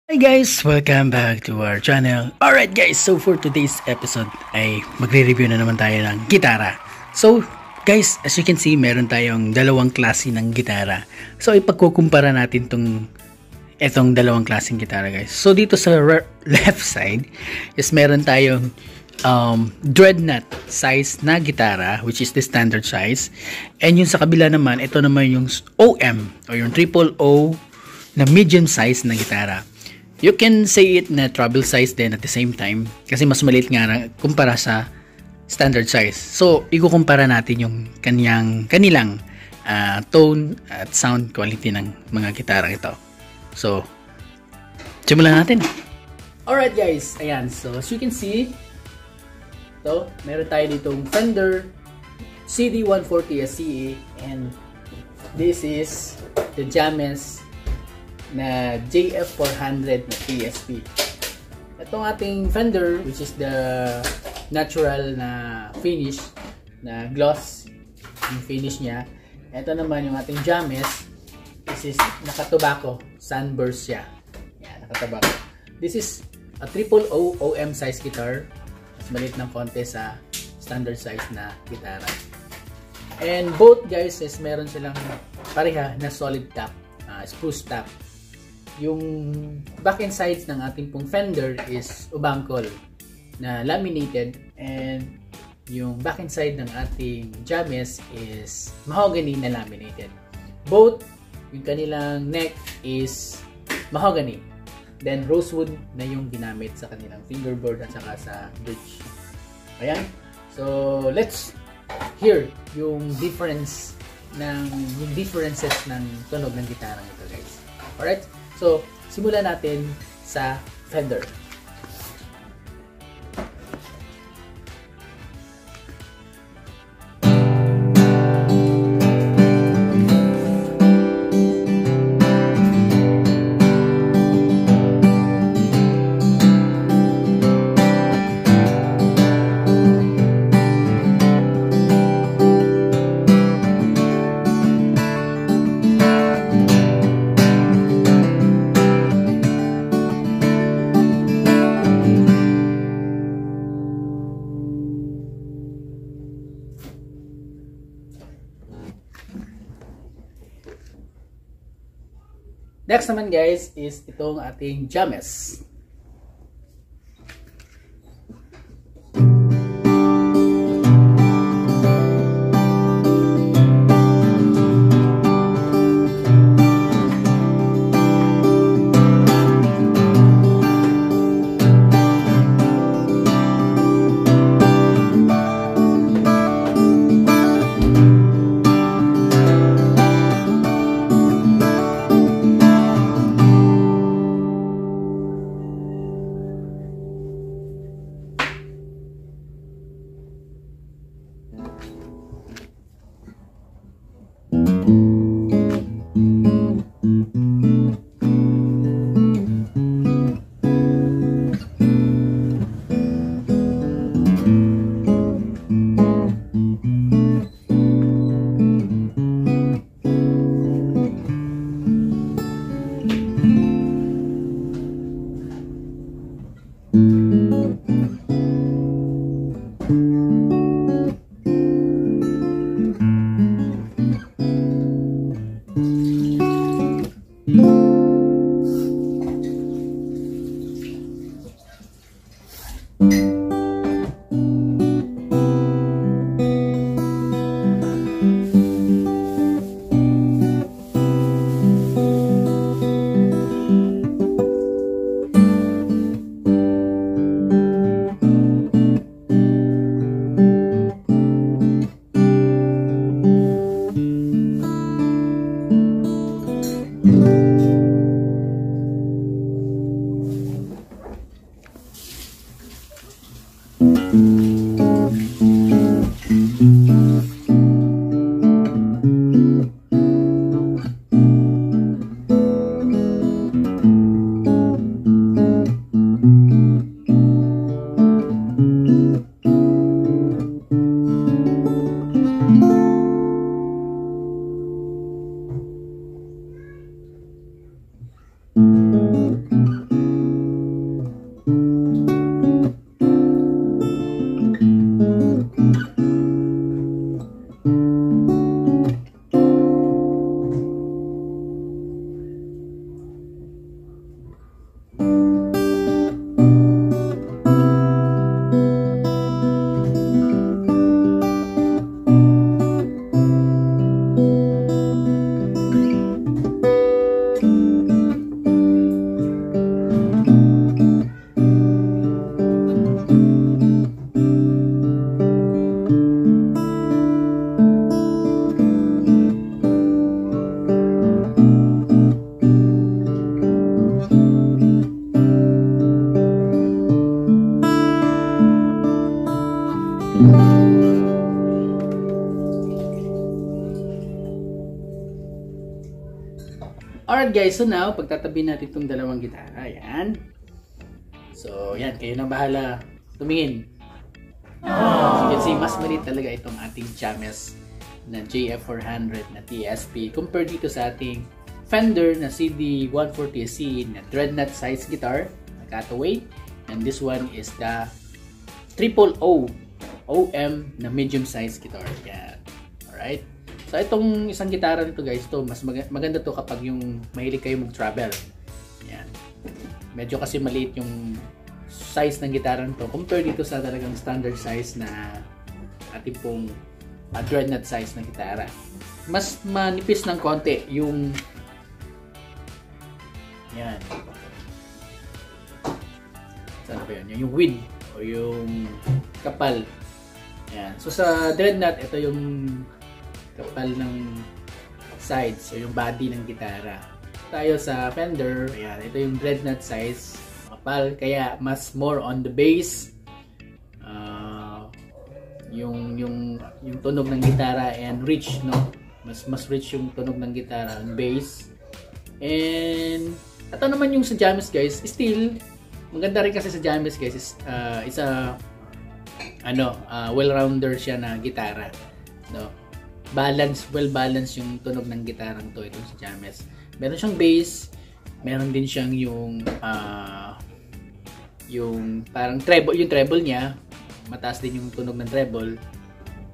Hi guys! Welcome back to our channel. Alright guys, so for today's episode ay magre-review na naman tayo ng gitara. So guys, as you can see, meron tayong dalawang klase ng gitara. So ipagkukumpara natin itong dalawang klaseng gitara guys. So dito sa left side is meron tayong dreadnought size na gitara, which is the standard size. And yung sa kabila naman, ito naman yung OM o yung triple O na medium size na gitara. You can say it na travel size din at the same time kasi mas maliit nga kumpara sa standard size. So, ikukumpara natin yung kanilang tone at sound quality ng mga gitara ito. So, simulan natin. Alright guys, ayan. So, as you can see, ito, meron tayo ditong Fender CD140 SCE and this is the James na JF400 na PSP. Itong ating Fender, which is the natural na finish, na gloss yung finish niya. Ito naman yung ating James. This is nakatobacco, sunburst siya. Yan, nakatobacco. This is a triple O OM size guitar. Mas maliit ng konti sa standard size na gitara. And both guys is meron silang pareha na solid top, spruce top. Yung back and sides ng ating pong Fender is ubangkol na laminated, and yung back and side ng ating James is mahogany na laminated. Both yung kanilang neck is mahogany, then rosewood na yung ginamit sa kanilang fingerboard at saka sa bridge. Ayan, so let's hear yung differences ng tunog ng gitarang ito guys. Alright, so simulan natin sa Fender. Next naman guys is itong ating James. Alright guys, so now pagtatabi natin itong dalawang gitara. Ayan. So yan, kayo na bahala tumingin. As you can see, mas maliit talaga itong ating James na JF400 na TSP compared dito sa ating Fender na CD140SE na dreadnought size guitar na cutaway. And this one is the O OM na medium size guitar. Yan. Alright. So itong isang gitara nito guys, to mas maganda to kapag yung mahilig kayo mag-travel. Yan. Medyo kasi maliit yung size ng gitara nito compared dito sa talagang standard size na ating pong dreadnought size na gitara. Mas manipis ng konti yung yan. Saan ba yun? Yung width o yung kapal. Yan. So sa dreadnought, ito yung kapal ng sides o yung body ng gitara. Tayo sa Fender, ayan, ito yung dreadnought size, kapal, kaya mas more on the bass. Yung tunog ng gitara and rich, no? Mas rich yung tunog ng gitara and bass. And ito naman yung sa James guys, still maganda rin kasi sa James guys is well-rounder siya na gitara, no? Well balanced yung tunog ng gitarang to, ito sa James. Meron siyang bass, meron din siyang yung parang treble, yung treble niya, mataas din yung tunog ng treble.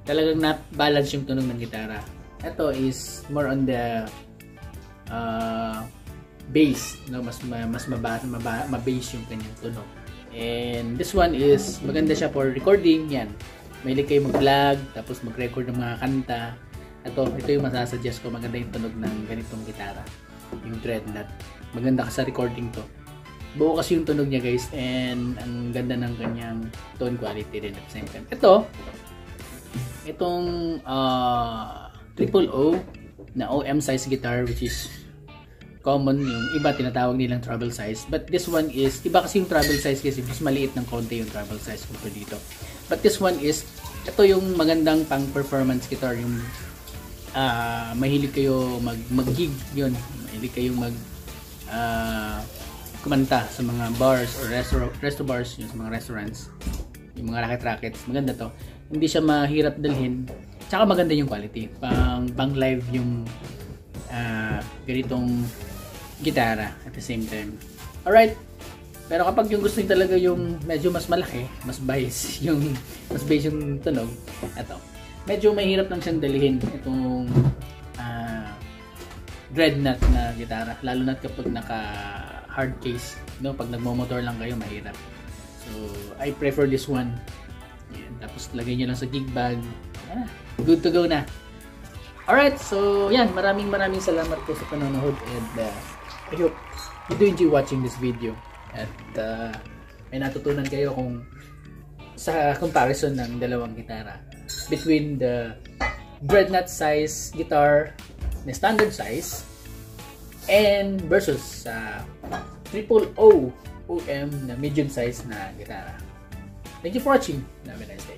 Talagang na-balance yung tunog ng gitara. Ito is more on the bass, no? Mas ma-bass yung kanyang tunog. And this one is maganda siya for recording. Yan. Mahilig kayo mag-vlog, tapos mag-record ng mga kanta. Ito yung masasuggest ko, maganda yung tunog ng ganitong gitara, yung dreadnought. Maganda ka sa recording to. Buo kasi yung tunog niya guys, and ang ganda ng kanyang tone quality din at the same time. Itong O na OM size guitar, which is common, yung iba tinatawag nilang travel size, but this one is iba kasi yung travel size kasi mas maliit ng konti yung travel size compared dito. But this one is, ito yung magandang pang performance guitar, yung mahilig kayo mag-gig yun, mahilig kayong kumanta sa mga bars or resto bars, yung sa mga restaurants, yung mga racket-rackets. Maganda to, hindi siya mahirap dalhin, tsaka maganda yung quality, pang live yung ganitong gitara at the same time. Alright, pero kapag yung gusto nyo talaga yung medyo mas malaki, mas bass yung tunog, eto, medyo mahirap lang siyang dalhin itong dreadnought na gitara, lalo na kapag naka hard case, no? Pag nagmo-motor lang kayo, mahirap. So I prefer this one. Yan. Tapos lagay nyo lang sa gig bag, good to go na. Alright, so yan, maraming salamat po sa panonood, and I hope you do enjoy watching this video, at may natutunan kayo kung sa comparison ng dalawang gitara between the dreadnought size guitar na standard size and versus O OM na medium size na gitara. Thank you for watching. Have a nice day.